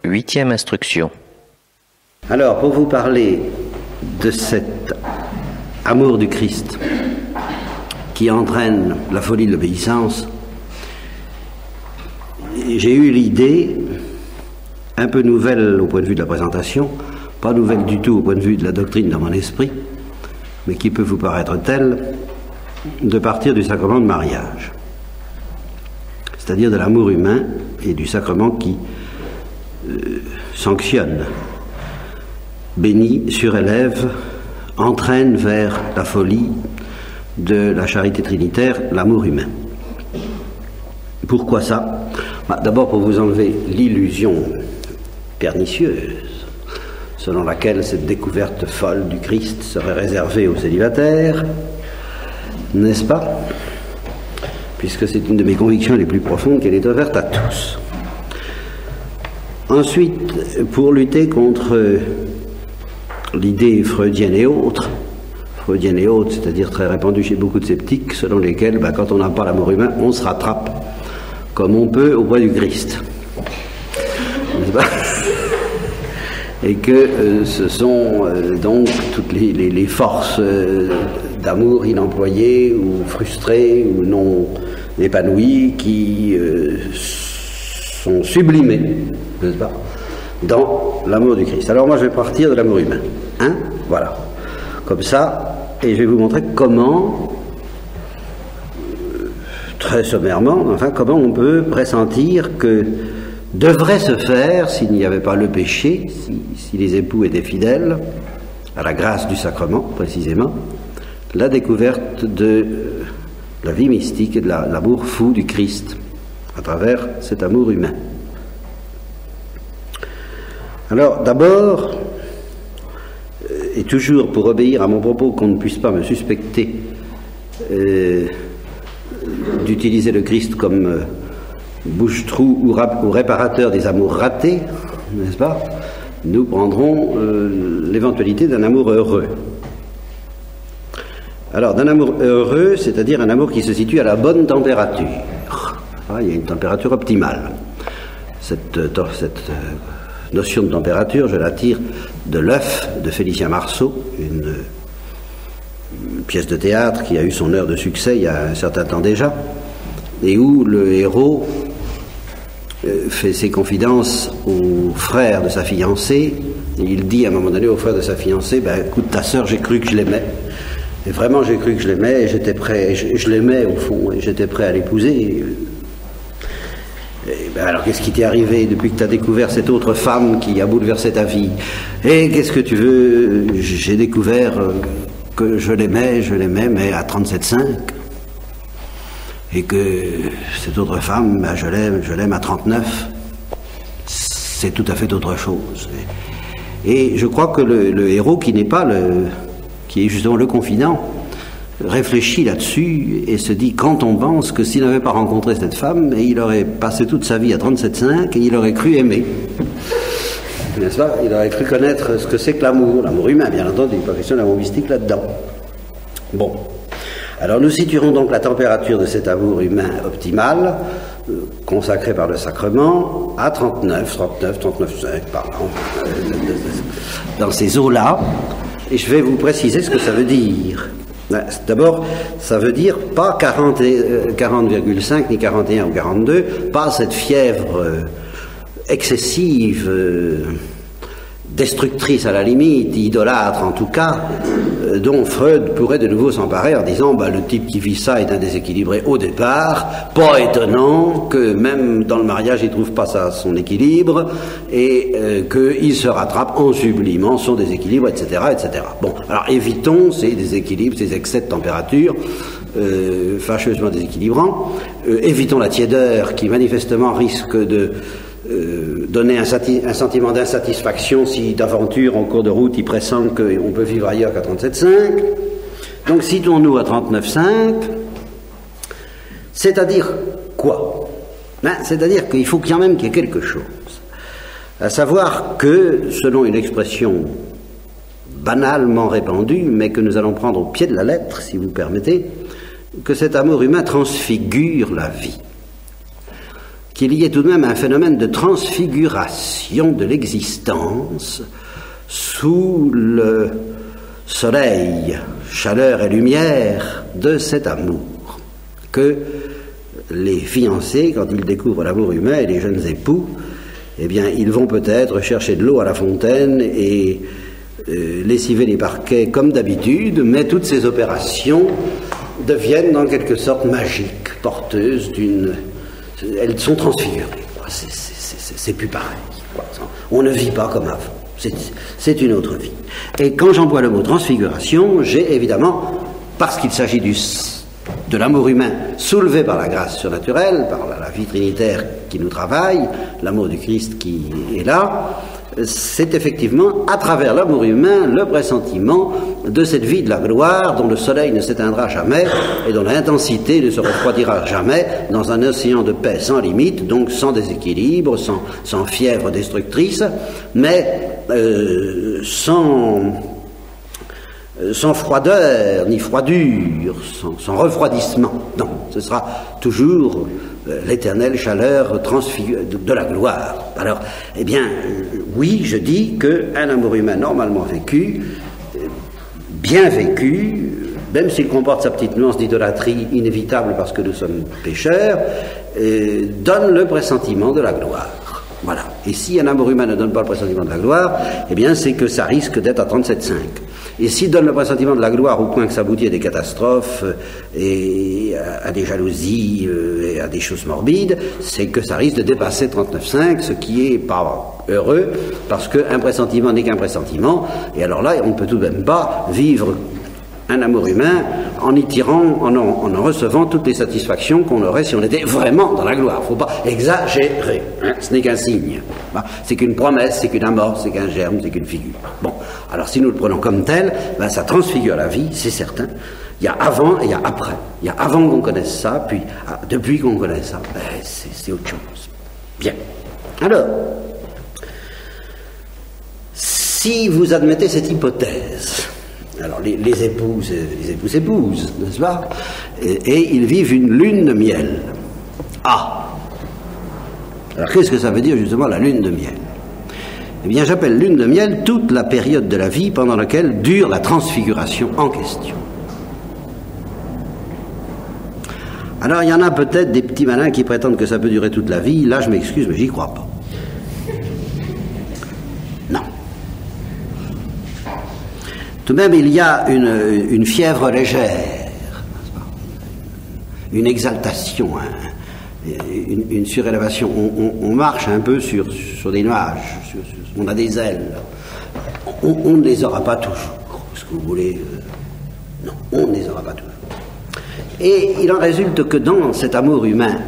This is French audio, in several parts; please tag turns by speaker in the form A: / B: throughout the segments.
A: Huitième instruction.
B: Alors, pour vous parler de cet amour du Christ qui entraîne la folie de l'obéissance, j'ai eu l'idée, un peu nouvelle au point de vue de la présentation, pas nouvelle du tout au point de vue de la doctrine dans mon esprit, mais qui peut vous paraître telle, de partir du sacrement de mariage, c'est-à-dire de l'amour humain et du sacrement qui sanctionne, bénit, surélève, entraîne vers la folie de la charité trinitaire, l'amour humain. Pourquoi ça? D'abord pour vous enlever l'illusion pernicieuse selon laquelle cette découverte folle du Christ serait réservée aux célibataires, n'est-ce pas? Puisque c'est une de mes convictions les plus profondes qu'elle est ouverte à tous. Ensuite, pour lutter contre l'idée freudienne et autres, c'est-à-dire très répandue chez beaucoup de sceptiques, selon lesquels, quand on n'a pas l'amour humain, on se rattrape comme on peut au poids du Christ. N'est-ce pas? Et que ce sont donc toutes les forces d'amour inemployées ou frustrées ou non épanouies qui sont sublimées, n'est-ce pas, dans l'amour du Christ. Alors moi je vais partir de l'amour humain, voilà, comme ça, et je vais vous montrer comment, très sommairement, enfin comment on peut pressentir que devrait se faire, s'il n'y avait pas le péché, si les époux étaient fidèles à la grâce du sacrement, précisément, la découverte de la vie mystique et de l'amour fou du Christ, à travers cet amour humain. Alors, d'abord, et toujours pour obéir à mon propos qu'on ne puisse pas me suspecter d'utiliser le Christ comme bouche-trou ou réparateur des amours ratés, n'est-ce pas? Nous prendrons l'éventualité d'un amour heureux. Alors, d'un amour heureux, c'est-à-dire un amour qui se situe à la bonne température. Il y a une température optimale. Cette notion de température, je la tire de L'œuf de Félicien Marceau, une pièce de théâtre qui a eu son heure de succès il y a un certain temps déjà, et où le héros fait ses confidences au frère de sa fiancée, et il dit à un moment donné au frère de sa fiancée, écoute, ta sœur, j'ai cru que je l'aimais, et vraiment j'ai cru que je l'aimais, et j'étais prêt, je l'aimais au fond, et j'étais prêt à l'épouser. Alors qu'est-ce qui t'est arrivé depuis que tu as découvert cette autre femme qui a bouleversé ta vie? Et qu'est-ce que tu veux? J'ai découvert que je l'aimais, mais à 37,5. Et que cette autre femme, je l'aime à 39. C'est tout à fait autre chose. Et je crois que le héros qui est justement le confident, réfléchit là-dessus et se dit, quand on pense que s'il n'avait pas rencontré cette femme, il aurait passé toute sa vie à 37,5 et il aurait cru aimer. N'est-ce pas? Il aurait cru connaître ce que c'est que l'amour humain, bien entendu, pas question d'amour mystique là-dedans. Bon. Alors nous situerons donc la température de cet amour humain optimal, consacré par le sacrement, à 39,5 par an, dans ces eaux-là, et je vais vous préciser ce que ça veut dire. D'abord, ça veut dire pas 40,5 ni 41 ou 42, pas cette fièvre excessive, destructrice à la limite, idolâtre en tout cas, dont Freud pourrait de nouveau s'emparer en disant le type qui vit ça est un déséquilibré au départ, pas étonnant que même dans le mariage il trouve pas son équilibre et qu'il se rattrape en sublimant son déséquilibre, etc., etc. Bon, alors évitons ces déséquilibres, ces excès de température fâcheusement déséquilibrants, évitons la tiédeur qui manifestement risque de donner un sentiment d'insatisfaction si d'aventure en cours de route il pressent qu'on peut vivre ailleurs qu'à 37,5. Donc citons-nous à 39,5, c'est-à-dire quoi? C'est-à-dire qu'il faut quand même qu'il y ait quelque chose, à savoir que, selon une expression banalement répandue, mais que nous allons prendre au pied de la lettre, si vous permettez, que cet amour humain transfigure la vie, qu'il y ait tout de même un phénomène de transfiguration de l'existence sous le soleil, chaleur et lumière de cet amour, que les fiancés, quand ils découvrent l'amour humain, et les jeunes époux, eh bien, ils vont peut-être chercher de l'eau à la fontaine et lessiver les parquets comme d'habitude, mais toutes ces opérations deviennent en quelque sorte magiques, porteuses d'une... Elles sont transfigurées. C'est plus pareil. On ne vit pas comme avant. C'est une autre vie. Et quand j'emploie le mot transfiguration, j'ai évidemment, parce qu'il s'agit de l'amour humain soulevé par la grâce surnaturelle, par la vie trinitaire qui nous travaille, l'amour du Christ qui est là, c'est effectivement à travers l'amour humain le pressentiment de cette vie de la gloire dont le soleil ne s'éteindra jamais et dont l'intensité ne se refroidira jamais dans un océan de paix sans limite, donc sans déséquilibre, sans fièvre destructrice, mais sans froideur ni froidure, sans refroidissement. Non, ce sera toujours l'éternelle chaleur de la gloire. Alors, eh bien, oui, je dis qu'un amour humain normalement vécu, bien vécu, même s'il comporte sa petite nuance d'idolâtrie inévitable parce que nous sommes pécheurs, donne le pressentiment de la gloire. Voilà. Et si un amour humain ne donne pas le pressentiment de la gloire, eh bien, c'est que ça risque d'être à 37,5. Et s'il donne le pressentiment de la gloire au point que ça aboutit à des catastrophes et à des jalousies et à des choses morbides, c'est que ça risque de dépasser 39,5, ce qui est pas heureux, parce qu'un pressentiment n'est qu'un pressentiment, et alors là, on ne peut tout de même pas vivre un amour humain en y tirant, en en recevant toutes les satisfactions qu'on aurait si on était vraiment dans la gloire. Il ne faut pas exagérer, hein, ce n'est qu'un signe. C'est qu'une promesse, c'est qu'une amorce, c'est qu'un germe, c'est qu'une figure. Bon, alors si nous le prenons comme tel, ben, ça transfigure la vie, c'est certain. Il y a avant et il y a après. Il y a avant qu'on connaisse ça, puis depuis qu'on connaît ça, ben, c'est autre chose. Bien. Alors, si vous admettez cette hypothèse, alors les épouses épousent, n'est-ce pas? Et ils vivent une lune de miel. Ah! Alors qu'est-ce que ça veut dire justement la lune de miel? Eh bien j'appelle lune de miel toute la période de la vie pendant laquelle dure la transfiguration en question. Alors il y en a peut-être des petits malins qui prétendent que ça peut durer toute la vie. Là je m'excuse mais j'y crois pas. Non. Tout de même, il y a une fièvre légère, une exaltation, une surélévation. On marche un peu sur des nuages, on a des ailes. On ne les aura pas toujours, ce que vous voulez. Non, on ne les aura pas toujours. Et il en résulte que dans cet amour humain,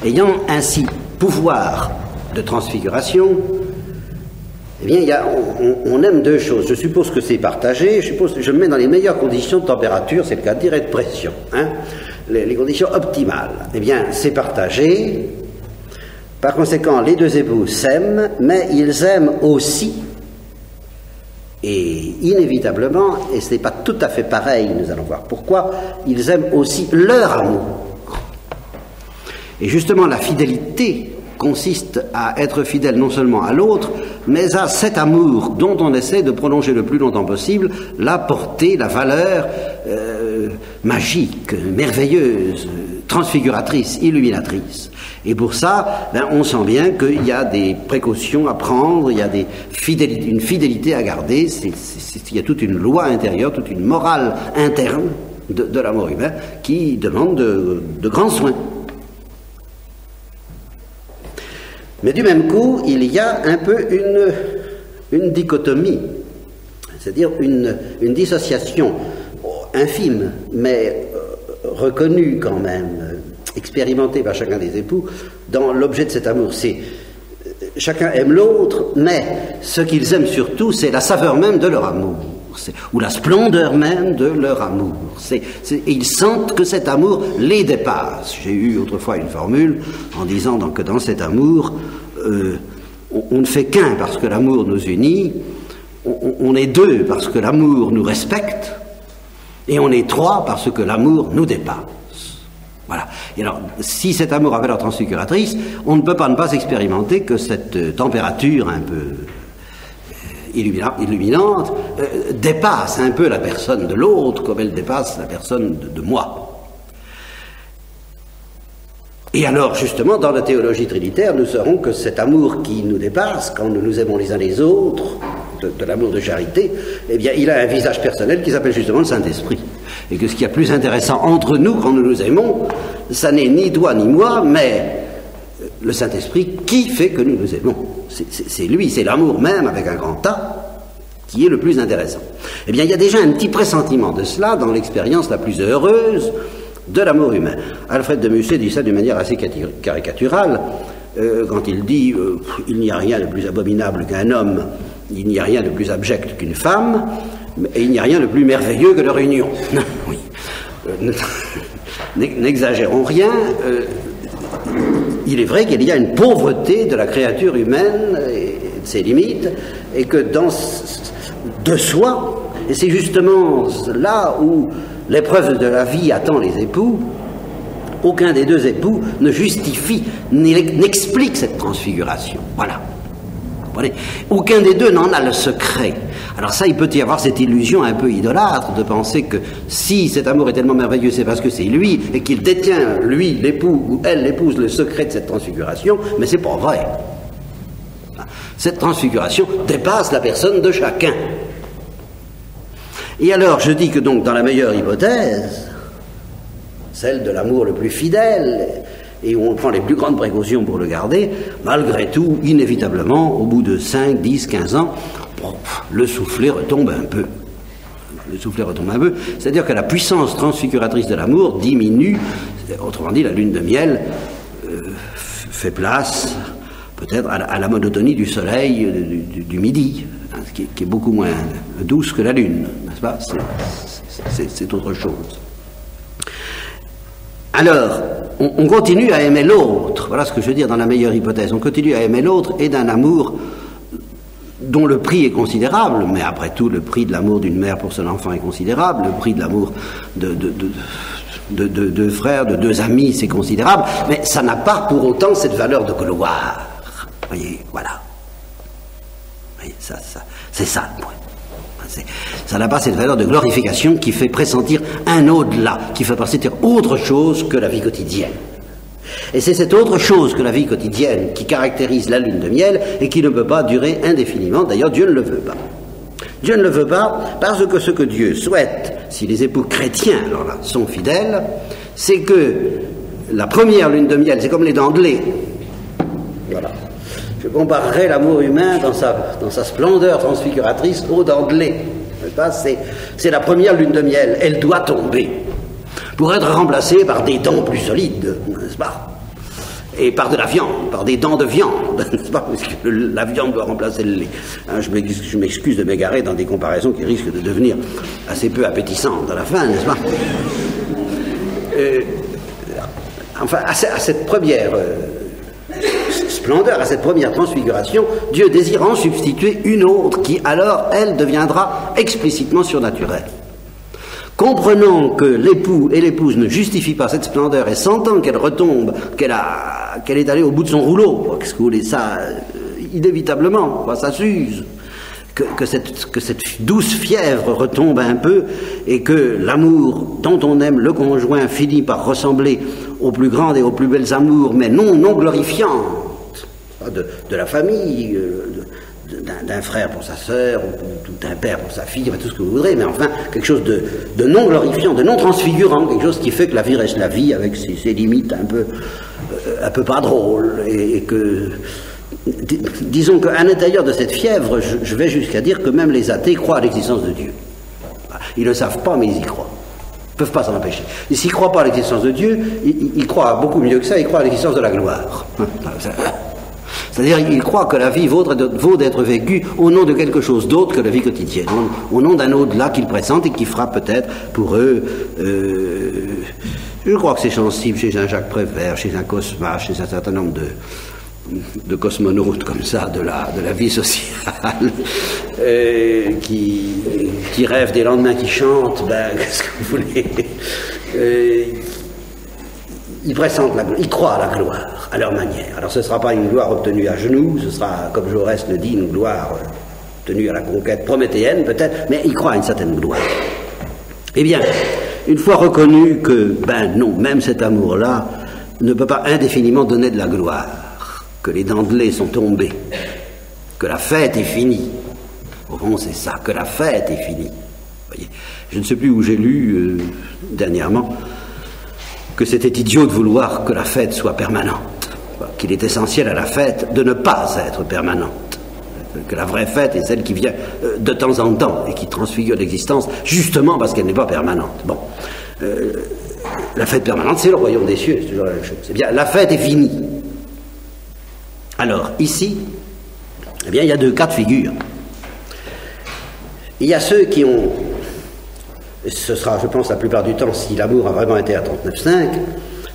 B: ayant ainsi pouvoir de transfiguration, eh bien, on aime deux choses. Je suppose que c'est partagé. Je me mets dans les meilleures conditions de température, c'est le cas de dire, et de pression. Hein, les conditions optimales. Eh bien, c'est partagé. Par conséquent, les deux époux s'aiment, mais ils aiment aussi, et inévitablement, et ce n'est pas tout à fait pareil, nous allons voir pourquoi, ils aiment aussi leur amour. Et justement, la fidélité consiste à être fidèle non seulement à l'autre, mais à cet amour dont on essaie de prolonger le plus longtemps possible la portée, la valeur magique, merveilleuse, transfiguratrice, illuminatrice. Et pour ça, ben, on sent bien qu'il y a des précautions à prendre, il y a une fidélité à garder, il y a toute une loi intérieure, toute une morale interne de l'amour humain qui demande de grands soins. Mais du même coup, il y a un peu une dichotomie, c'est-à-dire une dissociation infime, mais reconnue quand même, expérimentée par chacun des époux, dans l'objet de cet amour. Chacun aime l'autre, mais ce qu'ils aiment surtout, c'est la saveur même de leur amour, ou la splendeur même de leur amour. Et ils sentent que cet amour les dépasse. J'ai eu autrefois une formule en disant que dans cet amour, on ne fait qu'un parce que l'amour nous unit, on est deux parce que l'amour nous respecte, et on est trois parce que l'amour nous dépasse. Voilà. Et alors, si cet amour a valeur transfiguratrice, on ne peut pas ne pas expérimenter que cette température un peu illuminante dépasse un peu la personne de l'autre comme elle dépasse la personne de moi. Et alors, justement, dans la théologie trinitaire, nous saurons que cet amour qui nous dépasse, quand nous nous aimons les uns les autres, de l'amour de charité, eh bien, il a un visage personnel qui s'appelle justement le Saint-Esprit. Et que ce qui est plus intéressant entre nous, quand nous nous aimons, ça n'est ni toi ni moi, mais le Saint-Esprit qui fait que nous nous aimons. C'est lui, c'est l'amour même, avec un grand A, qui est le plus intéressant. Eh bien, il y a déjà un petit pressentiment de cela dans l'expérience la plus heureuse de l'amour humain. Alfred de Musset dit ça d'une manière assez caricaturale, quand il dit « il n'y a rien de plus abominable qu'un homme, il n'y a rien de plus abject qu'une femme, et il n'y a rien de plus merveilleux que leur union. » Oui. N'exagérons rien, il est vrai qu'il y a une pauvreté de la créature humaine et de ses limites, et que de soi, et c'est justement là où l'épreuve de la vie attend les époux, aucun des deux époux ne justifie, n'explique cette transfiguration. Voilà. Aucun des deux n'en a le secret. Alors ça, il peut y avoir cette illusion un peu idolâtre de penser que si cet amour est tellement merveilleux, c'est parce que c'est lui, et qu'il détient, lui, l'époux, ou elle, l'épouse, le secret de cette transfiguration, mais c'est pas vrai. Cette transfiguration dépasse la personne de chacun. Et alors, je dis que donc, dans la meilleure hypothèse, celle de l'amour le plus fidèle, et où on prend les plus grandes précautions pour le garder, malgré tout, inévitablement, au bout de 5, 10, 15 ans, le soufflet retombe un peu. Le soufflet retombe un peu, c'est-à-dire que la puissance transfiguratrice de l'amour diminue, autrement dit, la lune de miel fait place, peut-être, à la monotonie du soleil du midi, hein, qui est beaucoup moins douce que la lune, n'est-ce pas? C'est autre chose. Alors, on continue à aimer l'autre, voilà ce que je veux dire dans la meilleure hypothèse, on continue à aimer l'autre et d'un amour dont le prix est considérable, mais après tout, le prix de l'amour d'une mère pour son enfant est considérable, le prix de l'amour de deux frères, de deux amis, c'est considérable, mais ça n'a pas pour autant cette valeur de gloire. Vous voyez, voilà. Vous voyez, c'est ça le point. Ça n'a pas cette valeur de glorification qui fait pressentir un au-delà, qui fait pressentir autre chose que la vie quotidienne. Et c'est cette autre chose que la vie quotidienne qui caractérise la lune de miel et qui ne peut pas durer indéfiniment. D'ailleurs, Dieu ne le veut pas. Dieu ne le veut pas parce que ce que Dieu souhaite, si les époux chrétiens alors là, sont fidèles, c'est que la première lune de miel, c'est comme les dents de lait. Voilà. Je comparerais l'amour humain dans sa splendeur transfiguratrice aux dents de lait. C'est la première lune de miel. Elle doit tomber pour être remplacée par des dents plus solides, n'est-ce pas? Et par de la viande, par des dents de viande, n'est-ce pas? Parce que la viande doit remplacer le lait. Hein, je m'excuse de m'égarer dans des comparaisons qui risquent de devenir assez peu appétissantes à la fin, n'est-ce pas? Enfin, à cette première splendeur, à cette première transfiguration, Dieu désire en substituer une autre qui, alors, elle, deviendra explicitement surnaturelle. Comprenant que l'époux et l'épouse ne justifient pas cette splendeur et sentant qu'elle retombe, qu'elle est allée au bout de son rouleau, qu'est-ce que vous voulez, ça, inévitablement, ça s'use, que cette douce fièvre retombe un peu et que l'amour dont on aime le conjoint finit par ressembler aux plus grandes et aux plus belles amours, mais non glorifiantes, de la famille, d'un frère pour sa sœur, ou d'un père pour sa fille, enfin, tout ce que vous voudrez, mais enfin, quelque chose de non glorifiant, de non transfigurant, quelque chose qui fait que la vie reste la vie, avec ses limites un peu pas drôles, et que, disons qu'à l'intérieur de cette fièvre, je vais jusqu'à dire que même les athées croient à l'existence de Dieu. Ils ne le savent pas, mais ils y croient. Ils ne peuvent pas s'en empêcher. Et s'ils ne croient pas à l'existence de Dieu, ils croient beaucoup mieux que ça, ils croient à l'existence de la gloire. C'est-à-dire, ils croient que la vie vaut d'être vécue au nom de quelque chose d'autre que la vie quotidienne, au nom d'un au-delà qu'ils pressentent et qui fera peut-être pour eux, je crois que c'est sensible chez un Jacques Prévert, chez un Cosma, chez un certain nombre de cosmonautes comme ça, de la vie sociale, qui rêvent des lendemains qui chantent, qu'est-ce que vous voulez, ils pressentent ils croient à la gloire, à leur manière. Alors ce ne sera pas une gloire obtenue à genoux, ce sera, comme Jaurès le dit, une gloire obtenue à la conquête prométhéenne peut-être, mais ils croient à une certaine gloire. Eh bien, une fois reconnu que, ben non, même cet amour-là ne peut pas indéfiniment donner de la gloire, que les dentelés sont tombés, que la fête est finie. Au fond, c'est ça, que la fête est finie. Voyez, je ne sais plus où j'ai lu dernièrement que c'était idiot de vouloir que la fête soit permanente, qu'il est essentiel à la fête de ne pas être permanente, que la vraie fête est celle qui vient de temps en temps et qui transfigure l'existence justement parce qu'elle n'est pas permanente. Bon, la fête permanente, c'est le royaume des cieux, c'est toujours la même chose. Eh bien, la fête est finie. Alors, ici, eh bien, il y a deux cas de figure. Il y a ceux qui ont, et ce sera, je pense, la plupart du temps, si l'amour a vraiment été à 39,5,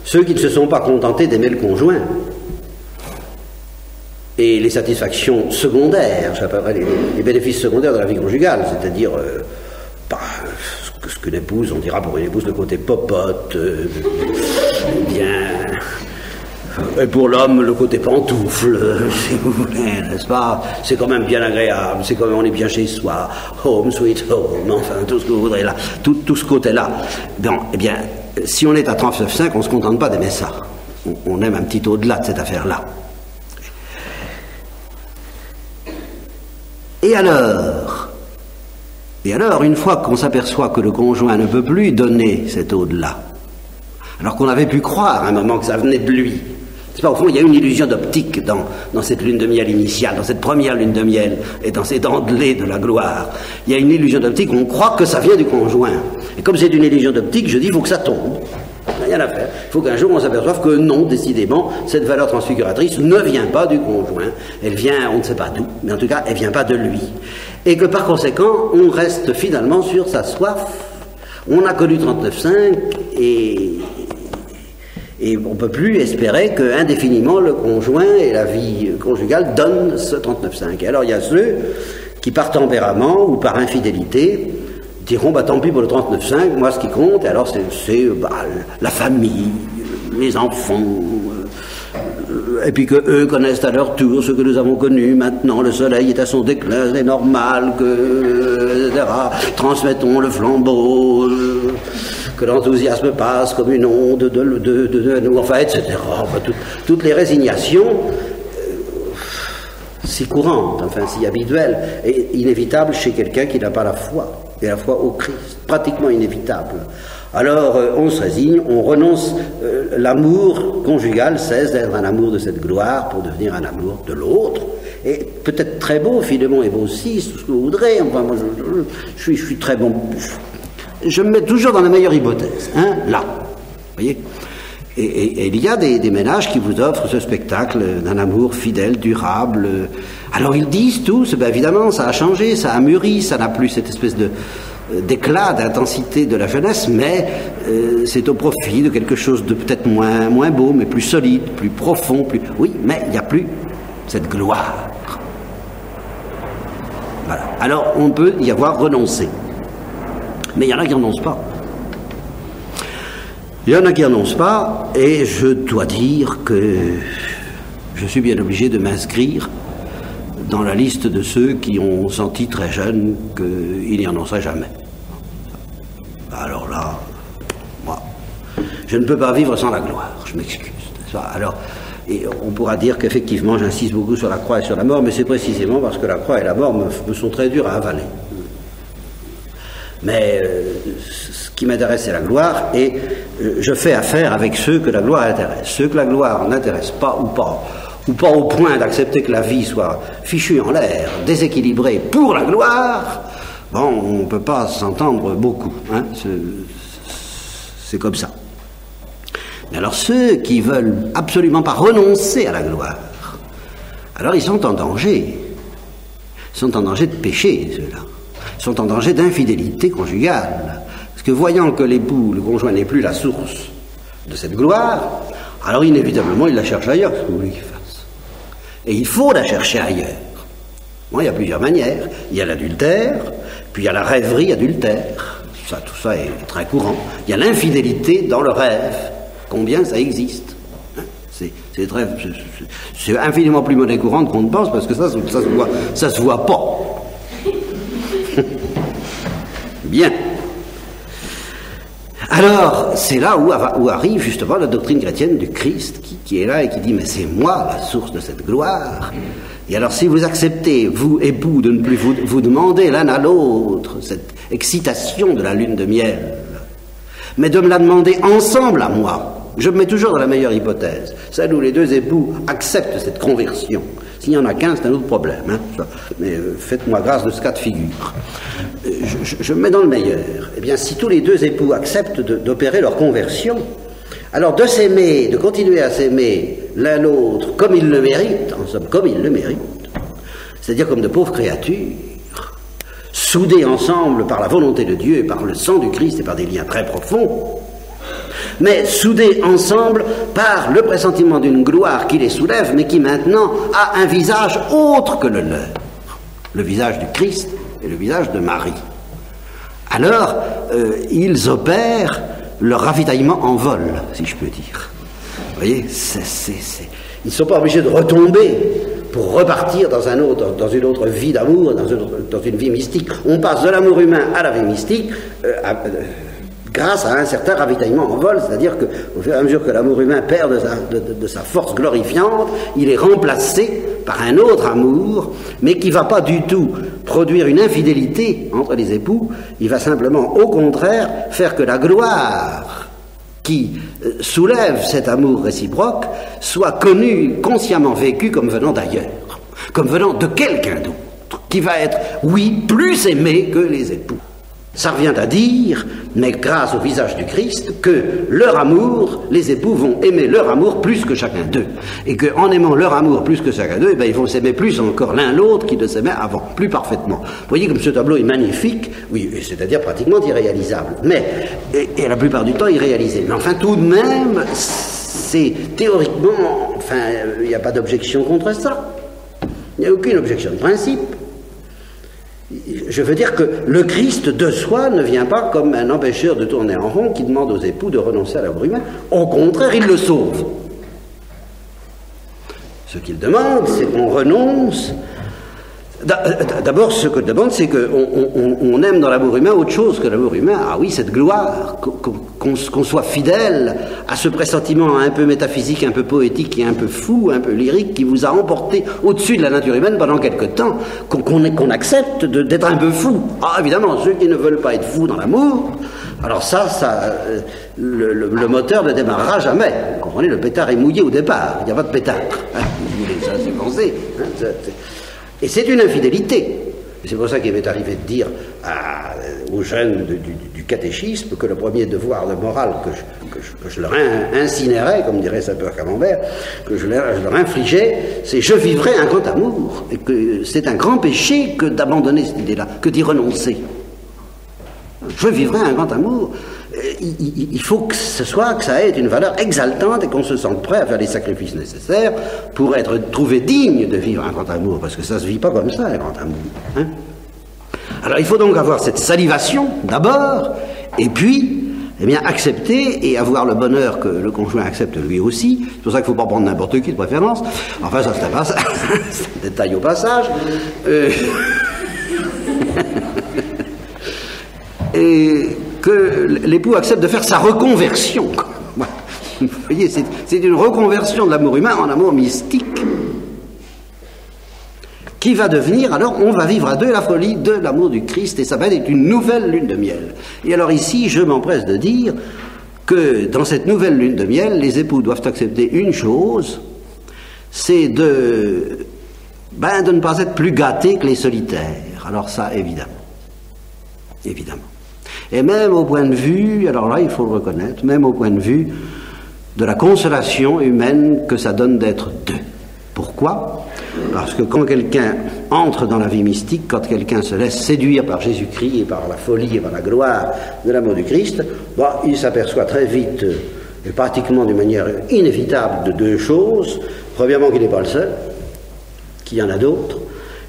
B: ceux qui ne se sont pas contentés d'aimer le conjoint. Et les satisfactions secondaires, les bénéfices secondaires de la vie conjugale, c'est-à-dire ce qu'une épouse, on dira pour une épouse le côté popote, bien, et pour l'homme le côté pantoufle, si vous voulez, n'est-ce pas? C'est quand même bien agréable, c'est quand même, on est bien chez soi, home sweet home, enfin tout ce que vous voudrez là, tout ce côté-là. Bon, eh bien, si on est à 39,5, on ne se contente pas d'aimer ça. On aime un petit au-delà de cette affaire-là. Et alors, une fois qu'on s'aperçoit que le conjoint ne peut plus donner cet au-delà, alors qu'on avait pu croire à un moment que ça venait de lui, c'est pas, au fond, il y a une illusion d'optique dans cette lune de miel initiale, dans cette première lune de miel, et dans ces dentelés de la gloire. Il y a une illusion d'optique, on croit que ça vient du conjoint. Et comme c'est une illusion d'optique, je dis, il faut que ça tombe. Il n'y a rien à faire. Il faut qu'un jour on s'aperçoive que non, décidément, cette valeur transfiguratrice ne vient pas du conjoint. Elle vient, on ne sait pas d'où, mais en tout cas, elle ne vient pas de lui. Et que par conséquent, on reste finalement sur sa soif. On a connu 39,5 et on ne peut plus espérer qu'indéfiniment le conjoint et la vie conjugale donnent ce 39,5. Et alors il y a ceux qui par tempérament ou par infidélité diront, bah tant pis pour le 39,5, moi ce qui compte, alors c'est la famille, les enfants, et puis qu'eux connaissent à leur tour ce que nous avons connu. Maintenant le soleil est à son déclin, c'est normal que, etc. Transmettons le flambeau, que l'enthousiasme passe comme une onde de nous, enfin, etc. Enfin, toutes les résignations si courantes, enfin si habituelles, et inévitables chez quelqu'un qui n'a pas la foi, et la foi au Christ, pratiquement inévitable. Alors on se résigne, on renonce, l'amour conjugal cesse d'être un amour de cette gloire pour devenir un amour de l'autre, et peut-être très beau, Philémon est beau aussi, tout ce que vous voudrez, enfin moi je suis très bon, je me mets toujours dans la meilleure hypothèse, hein, là, vous voyez. Et il y a des ménages qui vous offrent ce spectacle d'un amour fidèle, durable. Alors ils disent tous, ben évidemment, ça a changé, ça a mûri, ça n'a plus cette espèce d'éclat, d'intensité de la jeunesse, mais c'est au profit de quelque chose de peut-être moins beau, mais plus solide, plus profond, plus... Oui, mais il n'y a plus cette gloire. Voilà. Alors on peut y avoir renoncé. Mais il y en a qui ne renoncent pas. Il y en a qui n'annoncent pas, et je dois dire que je suis bien obligé de m'inscrire dans la liste de ceux qui ont senti très jeunes qu'ils n'y annonceraient jamais. Alors là, moi, je ne peux pas vivre sans la gloire, je m'excuse. Alors, et on pourra dire qu'effectivement j'insiste beaucoup sur la croix et sur la mort, mais c'est précisément parce que la croix et la mort me sont très dures à avaler. Mais ce qui m'intéresse, c'est la gloire, et je fais affaire avec ceux que la gloire intéresse. Ceux que la gloire n'intéresse pas, ou pas au point d'accepter que la vie soit fichue en l'air, déséquilibrée pour la gloire, bon, on ne peut pas s'entendre beaucoup, hein, c'est comme ça. Mais alors ceux qui veulent absolument pas renoncer à la gloire, alors ils sont en danger. Ils sont en danger de péché, ceux-là. Ils sont en danger d'infidélité conjugale. Parce que voyant que l'époux, le conjoint, n'est plus la source de cette gloire, alors inévitablement il la cherche ailleurs, ce que vous voulez qu'il fasse. Et il faut la chercher ailleurs. Bon, il y a plusieurs manières. Il y a l'adultère, puis il y a la rêverie adultère. Tout ça est très courant. Il y a l'infidélité dans le rêve combien ça existe. C'est infiniment plus monnaie courante qu'on ne pense, parce que ça se voit pas. Bien. Alors, c'est là où arrive justement la doctrine chrétienne du Christ, qui est là et qui dit, mais c'est moi la source de cette gloire. Et alors, si vous acceptez, vous, époux, de ne plus vous demander l'un à l'autre cette excitation de la lune de miel, mais de me la demander ensemble à moi, je me mets toujours dans la meilleure hypothèse, celle où les deux époux acceptent cette conversion. S'il n'y en a qu'un, c'est un autre problème, hein. Mais faites-moi grâce de ce cas de figure. Je me mets dans le meilleur. Eh bien, si tous les deux époux acceptent d'opérer leur conversion, alors de s'aimer, de continuer à s'aimer l'un l'autre comme ils le méritent, en somme, comme ils le méritent, c'est-à-dire comme de pauvres créatures, soudées ensemble par la volonté de Dieu et par le sang du Christ et par des liens très profonds, mais soudés ensemble par le pressentiment d'une gloire qui les soulève, mais qui maintenant a un visage autre que le leur, le visage du Christ et le visage de Marie. Alors, ils opèrent leur ravitaillement en vol, si je peux dire. Vous voyez, ils ne sont pas obligés de retomber pour repartir dans une autre vie d'amour, dans une vie mystique. On passe de l'amour humain à la vie mystique, grâce à un certain ravitaillement en vol, c'est-à-dire qu'au fur et à mesure que l'amour humain perd de sa force glorifiante, il est remplacé par un autre amour, mais qui ne va pas du tout produire une infidélité entre les époux, il va simplement, au contraire, faire que la gloire qui soulève cet amour réciproque soit connue, consciemment vécue comme venant d'ailleurs, comme venant de quelqu'un d'autre, qui va être, oui, plus aimé que les époux. Ça revient à dire, mais grâce au visage du Christ, que leur amour, les époux vont aimer leur amour plus que chacun d'eux. Et qu'en aimant leur amour plus que chacun d'eux, eh bien, ils vont s'aimer plus encore l'un l'autre qu'ils ne s'aimaient avant, plus parfaitement. Vous voyez comme ce tableau est magnifique, oui, c'est-à-dire pratiquement irréalisable. Mais, et la plupart du temps irréalisé. Mais enfin, tout de même, c'est théoriquement, enfin, il n'y a pas d'objection contre ça. Il n'y a aucune objection de principe. Je veux dire que le Christ de soi ne vient pas comme un empêcheur de tourner en rond qui demande aux époux de renoncer à l'amour humain. Au contraire, il le sauve. Ce qu'il demande, c'est qu'on renonce. D'abord, ce que demande, c'est qu'on aime dans l'amour humain autre chose que l'amour humain. Ah oui, cette gloire, qu'on soit fidèle à ce pressentiment un peu métaphysique, un peu poétique et un peu fou, un peu lyrique, qui vous a emporté au-dessus de la nature humaine pendant quelque temps, qu'on accepte d'être un peu fou. Ah, évidemment, ceux qui ne veulent pas être fous dans l'amour, alors le moteur ne démarrera jamais. Vous comprenez, le pétard est mouillé au départ, il n'y a pas de pétard. Vous voulez ça, c'est pensé. Et c'est une infidélité. C'est pour ça qu'il m'est arrivé de dire aux jeunes du catéchisme que le premier devoir de morale que je leur incinérais, comme dirait Saint-Père Camembert, que je leur infligeais, c'est « je vivrai un grand amour ». Et que c'est un grand péché que d'abandonner cette idée-là, que d'y renoncer. Je vivrai un grand amour. Il faut que ça ait une valeur exaltante et qu'on se sente prêt à faire les sacrifices nécessaires pour être trouvé digne de vivre un grand amour, parce que ça ne se vit pas comme ça, un grand amour. Hein? Alors il faut donc avoir cette salivation d'abord, et puis eh bien, accepter et avoir le bonheur que le conjoint accepte lui aussi. C'est pour ça qu'il ne faut pas prendre n'importe qui de préférence. Enfin, ça c'est un détail au passage. Et que l'époux accepte de faire sa reconversion. Vous voyez, c'est une reconversion de l'amour humain en amour mystique qui va devenir, alors on va vivre à deux la folie de l'amour du Christ, et ça va être une nouvelle lune de miel. Et alors ici, je m'empresse de dire que dans cette nouvelle lune de miel, les époux doivent accepter une chose, c'est de ne pas être plus gâtés que les solitaires. Alors ça, évidemment. Et même au point de vue, alors là il faut le reconnaître, même au point de vue de la consolation humaine que ça donne d'être deux. Pourquoi ? Parce que quand quelqu'un entre dans la vie mystique, quand quelqu'un se laisse séduire par Jésus-Christ et par la folie et par la gloire de l'amour du Christ, il s'aperçoit très vite, et pratiquement d'une manière inévitable, de deux choses. Premièrement, qu'il n'est pas le seul, qu'il y en a d'autres,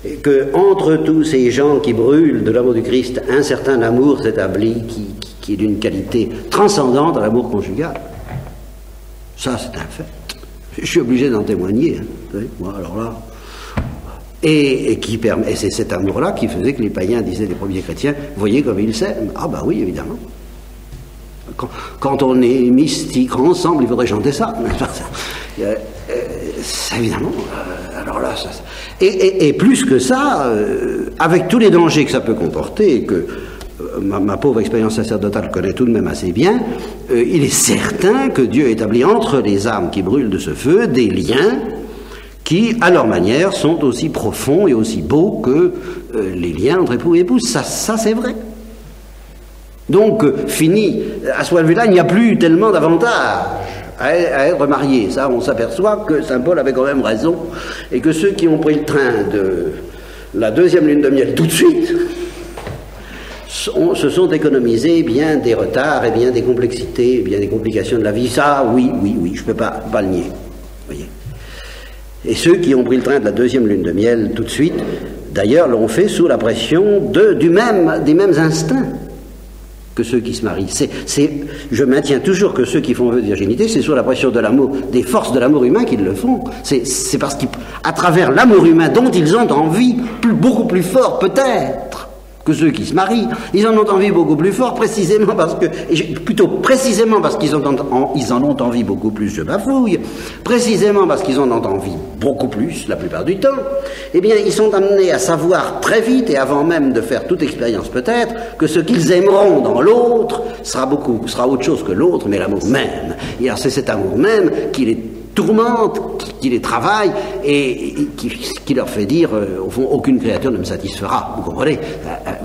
B: et qu'entre tous ces gens qui brûlent de l'amour du Christ, un certain amour s'établit qui est d'une qualité transcendante à l'amour conjugal. Ça, c'est un fait. Je suis obligé d'en témoigner. Hein. Moi, alors là. Et c'est cet amour-là qui faisait que les païens disaient des premiers chrétiens, voyez comme ils s'aiment. Ah bah oui, évidemment. Quand on est mystique ensemble, il faudrait chanter ça. Évidemment. Alors là, ça, et plus que ça, avec tous les dangers que ça peut comporter, et que ma pauvre expérience sacerdotale connaît tout de même assez bien, il est certain que Dieu établit entre les âmes qui brûlent de ce feu des liens qui, à leur manière, sont aussi profonds et aussi beaux que les liens entre époux et épouses. Ça c'est vrai. Donc, fini, à ce point de vue-là, il n'y a plus tellement d'avantages à être marié. Ça, on s'aperçoit que Saint Paul avait quand même raison, et que ceux qui ont pris le train de la deuxième lune de miel tout de suite se sont économisés bien des retards et bien des complexités, bien des complications de la vie. Ça, oui, je ne peux pas le nier. Voyez. Et ceux qui ont pris le train de la deuxième lune de miel tout de suite, d'ailleurs, l'ont fait sous la pression des mêmes instincts que ceux qui se marient. Je maintiens toujours que ceux qui font vœu de virginité, c'est sous la pression de l'amour, des forces de l'amour humain qu'ils le font. C'est parce qu'à travers l'amour humain dont ils ont envie, beaucoup plus fort peut-être que ceux qui se marient, ils en ont envie beaucoup plus fort, précisément parce qu'ils en ont envie beaucoup plus, je bafouille, précisément parce qu'ils en ont envie beaucoup plus, la plupart du temps, eh bien, ils sont amenés à savoir très vite, et avant même de faire toute expérience peut-être, que ce qu'ils aimeront dans l'autre sera autre chose que l'autre, mais l'amour même. Et alors c'est cet amour même qui les tourmente, qui les travaille, et qui leur fait dire, au fond, aucune créature ne me satisfera. Vous comprenez?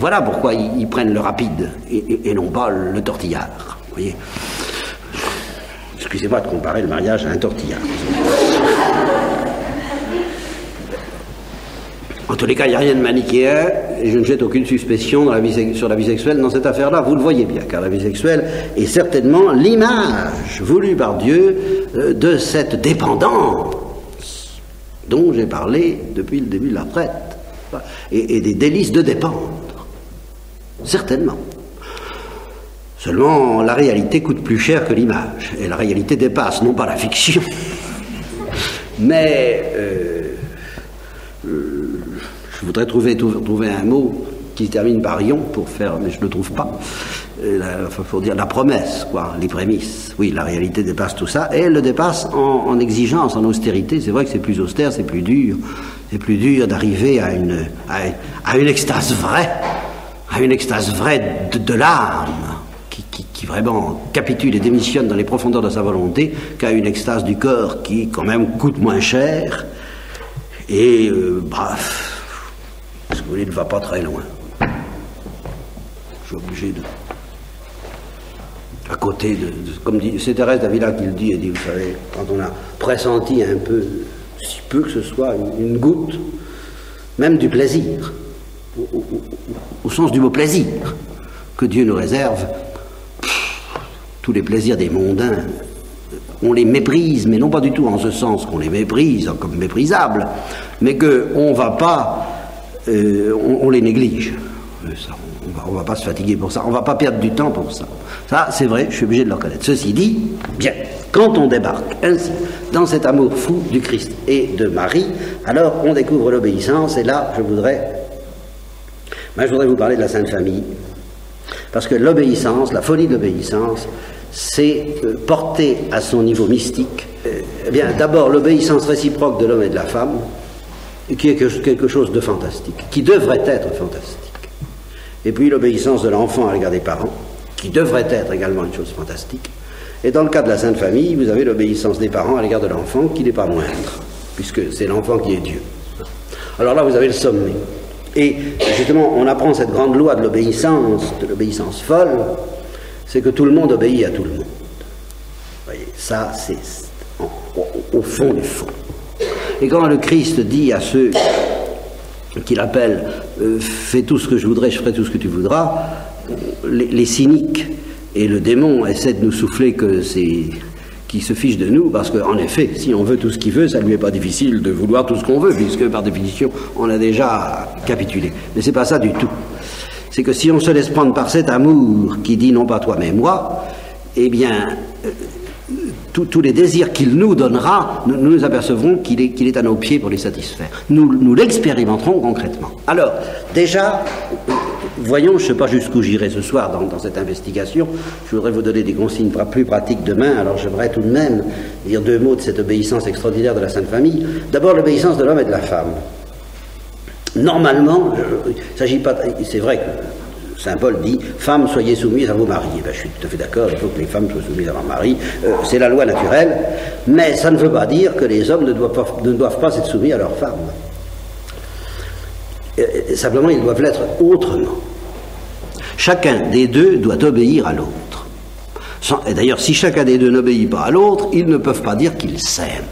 B: Voilà pourquoi ils prennent le rapide, et non pas le tortillard. Vous voyez? Excusez-moi de comparer le mariage à un tortillard. En tous les cas, il n'y a rien de manichéen, et je ne jette aucune suspicion sur la vie sexuelle dans cette affaire-là. Vous le voyez bien, car la vie sexuelle est certainement l'image voulue par Dieu de cette dépendance dont j'ai parlé depuis le début de la retraite, et des délices de dépendre. Certainement. Seulement, la réalité coûte plus cher que l'image, et la réalité dépasse non pas la fiction, mais je voudrais trouver un mot qui se termine par ion mais je ne le trouve pas, pour dire la promesse, quoi, les prémices. Oui, la réalité dépasse tout ça, et elle le dépasse en exigence, en austérité. C'est vrai que c'est plus austère, c'est plus dur d'arriver à une extase vraie, de l'âme, qui vraiment capitule et démissionne dans les profondeurs de sa volonté, qu'à une extase du corps qui, quand même, coûte moins cher, et, ce que vous voulez, ne va pas très loin. Je suis obligé à côté comme dit, c'est Thérèse d'Avila qui le dit, elle dit, vous savez, quand on a pressenti un peu, si peu que ce soit, une goutte, même du plaisir, au sens du mot plaisir, que Dieu nous réserve, tous les plaisirs des mondains, on les méprise, mais non pas du tout en ce sens qu'on les méprise comme méprisables, mais qu'on va pas, on les néglige. Ça, on va pas se fatiguer pour ça, on va pas perdre du temps pour ça. Ça, c'est vrai, je suis obligé de le reconnaître. Ceci dit, bien, quand on débarque ainsi dans cet amour fou du Christ et de Marie, alors on découvre l'obéissance, et là, je voudrais vous parler de la Sainte Famille, parce que l'obéissance, la folie de l'obéissance, c'est porter à son niveau mystique, eh bien, d'abord l'obéissance réciproque de l'homme et de la femme, qui est quelque chose de fantastique, qui devrait être fantastique. Et puis l'obéissance de l'enfant à l'égard des parents, qui devrait être également une chose fantastique. Et dans le cas de la Sainte Famille, vous avez l'obéissance des parents à l'égard de l'enfant, qui n'est pas moindre, puisque c'est l'enfant qui est Dieu. Alors là, vous avez le sommet. Et justement, on apprend cette grande loi de l'obéissance folle, c'est que tout le monde obéit à tout le monde. Vous voyez, ça, c'est au fond du fond. Et quand le Christ dit à ceux qu'il appelle fais tout ce que je voudrais, je ferai tout ce que tu voudras, les cyniques et le démon essaient de nous souffler qu'il se fiche de nous, parce qu'en effet, si on veut tout ce qu'il veut, ça ne lui est pas difficile de vouloir tout ce qu'on veut, puisque par définition, on a déjà capitulé. Mais c'est pas ça du tout. C'est que si on se laisse prendre par cet amour qui dit non pas toi mais moi, eh bien, tous les désirs qu'il nous donnera, nous nous apercevrons qu'il est à nos pieds pour les satisfaire. Nous l'expérimenterons concrètement. Alors, déjà, voyons, je ne sais pas jusqu'où j'irai ce soir dans cette investigation. Je voudrais vous donner des consignes plus pratiques demain. Alors, j'aimerais tout de même dire 2 mots de cette obéissance extraordinaire de la Sainte Famille. D'abord, l'obéissance de l'homme et de la femme. Normalement, il ne s'agit pas... C'est vrai que Saint Paul dit « Femmes, soyez soumises à vos maris ». Ben, je suis tout à fait d'accord, il faut que les femmes soient soumises à leur mari. C'est la loi naturelle, mais ça ne veut pas dire que les hommes ne doivent pas être soumis à leurs femmes. Simplement, ils doivent l'être autrement. Chacun des deux doit obéir à l'autre. Et d'ailleurs, si chacun des deux n'obéit pas à l'autre, ils ne peuvent pas dire qu'ils s'aiment.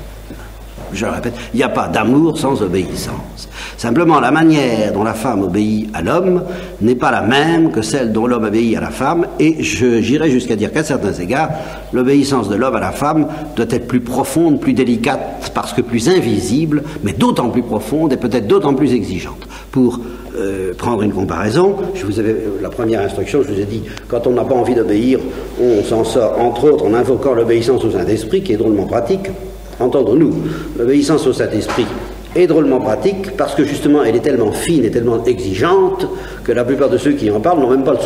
B: Je le répète, il n'y a pas d'amour sans obéissance. Simplement, la manière dont la femme obéit à l'homme n'est pas la même que celle dont l'homme obéit à la femme, et j'irai jusqu'à dire qu'à certains égards, l'obéissance de l'homme à la femme doit être plus profonde, plus délicate, parce que plus invisible, mais d'autant plus profonde et peut-être d'autant plus exigeante. Pour prendre une comparaison, la première instruction, je vous ai dit, quand on n'a pas envie d'obéir, on s'en sort, entre autres, en invoquant l'obéissance au Saint-Esprit, qui est drôlement pratique. Entendons-nous, l'obéissance au Saint-Esprit est drôlement pratique parce que justement elle est tellement fine et tellement exigeante que la plupart de ceux qui en parlent n'ont même pas le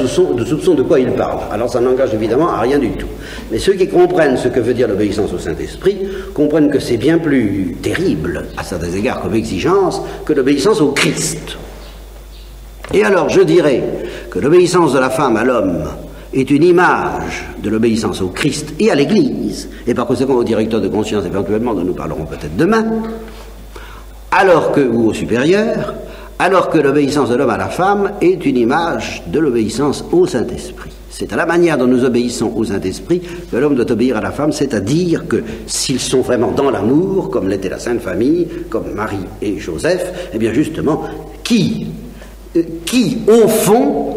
B: soupçon de quoi ils parlent. Alors ça n'engage évidemment à rien du tout. Mais ceux qui comprennent ce que veut dire l'obéissance au Saint-Esprit comprennent que c'est bien plus terrible à certains égards comme exigence que l'obéissance au Christ. Et alors je dirais que l'obéissance de la femme à l'homme est une image de l'obéissance au Christ et à l'Église, et par conséquent au directeur de conscience éventuellement, dont nous parlerons peut-être demain, ou au supérieur, alors que l'obéissance de l'homme à la femme est une image de l'obéissance au Saint-Esprit. C'est à la manière dont nous obéissons au Saint-Esprit que l'homme doit obéir à la femme, c'est-à-dire que s'ils sont vraiment dans l'amour, comme l'était la Sainte Famille, comme Marie et Joseph, eh bien justement, qui au fond,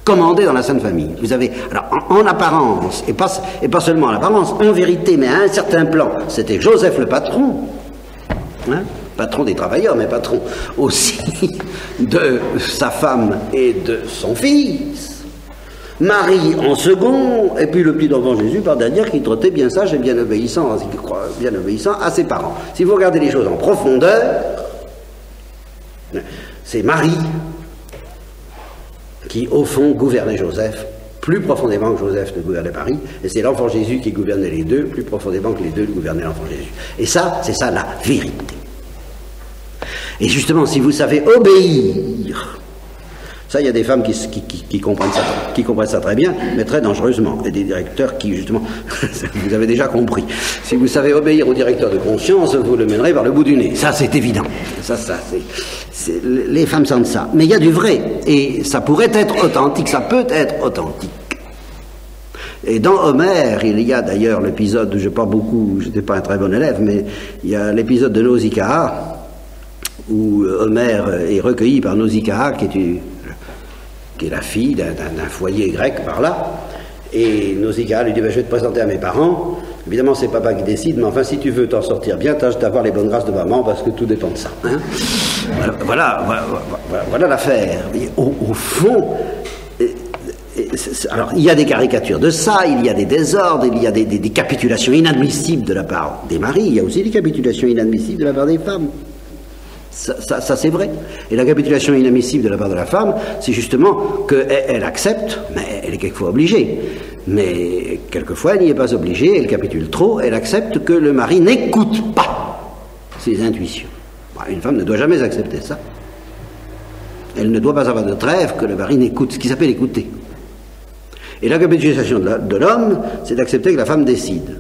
B: commandé dans la Sainte Famille. Vous avez, alors en apparence, et pas seulement en apparence, en vérité, mais à un certain plan, c'était Joseph le patron, patron des travailleurs, mais patron aussi de sa femme et de son fils. Marie en second, et puis le petit enfant Jésus par derrière qui trottait bien sage et bien obéissant à ses parents. Si vous regardez les choses en profondeur, c'est Marie qui, au fond, gouvernait Joseph plus profondément que Joseph ne gouvernait Marie, et c'est l'enfant Jésus qui gouvernait les deux plus profondément que les deux gouvernaient l'enfant Jésus. Et ça, c'est ça la vérité. Et justement, si vous savez obéir, ça, il y a des femmes qui comprennent ça très bien, mais très dangereusement, et des directeurs qui, justement, vous avez déjà compris. Si vous savez obéir au directeur de conscience, vous le mènerez par le bout du nez. Ça, c'est évident. Les femmes sentent ça. Mais il y a du vrai, et ça pourrait être authentique, ça peut être authentique. Et dans Homère, il y a d'ailleurs l'épisode, je n'étais pas un très bon élève, mais il y a l'épisode de Nausicaa, où Homère est recueilli par Nausicaa, qui est la fille d'un foyer grec par là, et Nausicaa lui dit, je vais te présenter à mes parents. Évidemment, c'est papa qui décide, mais enfin, si tu veux t'en sortir bien, tâche d'avoir les bonnes grâces de maman, parce que tout dépend de ça. Hein. Voilà l'affaire. Au fond, alors, il y a des caricatures de ça, il y a des désordres, il y a des capitulations inadmissibles de la part des maris, il y a aussi des capitulations inadmissibles de la part des femmes. Ça c'est vrai. Et la capitulation inadmissible de la part de la femme, c'est justement qu'elle accepte, mais elle est quelquefois obligée. Mais quelquefois, elle n'y est pas obligée, elle capitule trop, elle accepte que le mari n'écoute pas ses intuitions. Une femme ne doit jamais accepter ça. Elle ne doit pas avoir de trêve que le mari n'écoute, ce qui s'appelle écouter. Et la capitulation de l'homme, c'est d'accepter que la femme décide.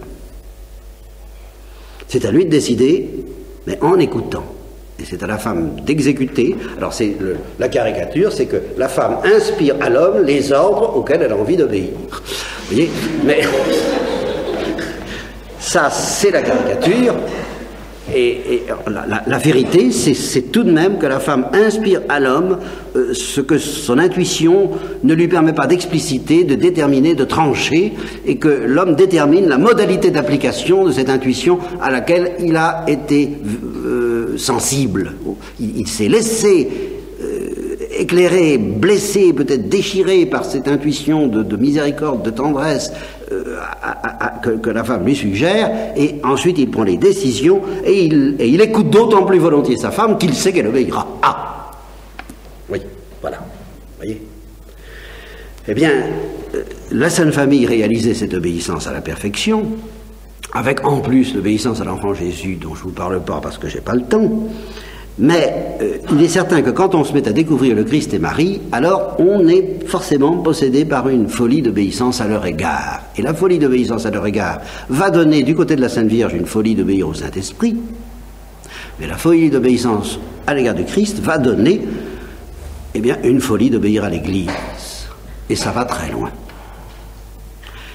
B: C'est à lui de décider, mais en écoutant. Et c'est à la femme d'exécuter. Alors la caricature, c'est que la femme inspire à l'homme les ordres auxquels elle a envie d'obéir. Vous voyez? Mais ça, c'est la caricature. Et la vérité, c'est tout de même que la femme inspire à l'homme ce que son intuition ne lui permet pas d'expliciter, de déterminer, de trancher, et que l'homme détermine la modalité d'application de cette intuition à laquelle il a été sensible. Il s'est laissé éclairé, blessé, peut-être déchiré par cette intuition de miséricorde, de tendresse que la femme lui suggère, et ensuite il prend les décisions, et il écoute d'autant plus volontiers sa femme qu'il sait qu'elle obéira. Ah! Oui, voilà. Vous voyez? Eh bien, la Sainte Famille réalisait cette obéissance à la perfection, avec en plus l'obéissance à l'enfant Jésus, dont je ne vous parle pas parce que je n'ai pas le temps. Mais il est certain que quand on se met à découvrir le Christ et Marie, alors on est forcément possédé par une folie d'obéissance à leur égard. Et la folie d'obéissance à leur égard va donner du côté de la Sainte Vierge une folie d'obéir au Saint-Esprit, mais la folie d'obéissance à l'égard du Christ va donner une folie d'obéir à l'Église. Et ça va très loin.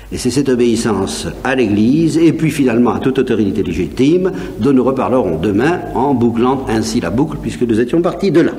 B: Et c'est cette obéissance à l'Église, et puis finalement à toute autorité légitime, dont nous reparlerons demain en bouclant ainsi la boucle, puisque nous étions partis de là.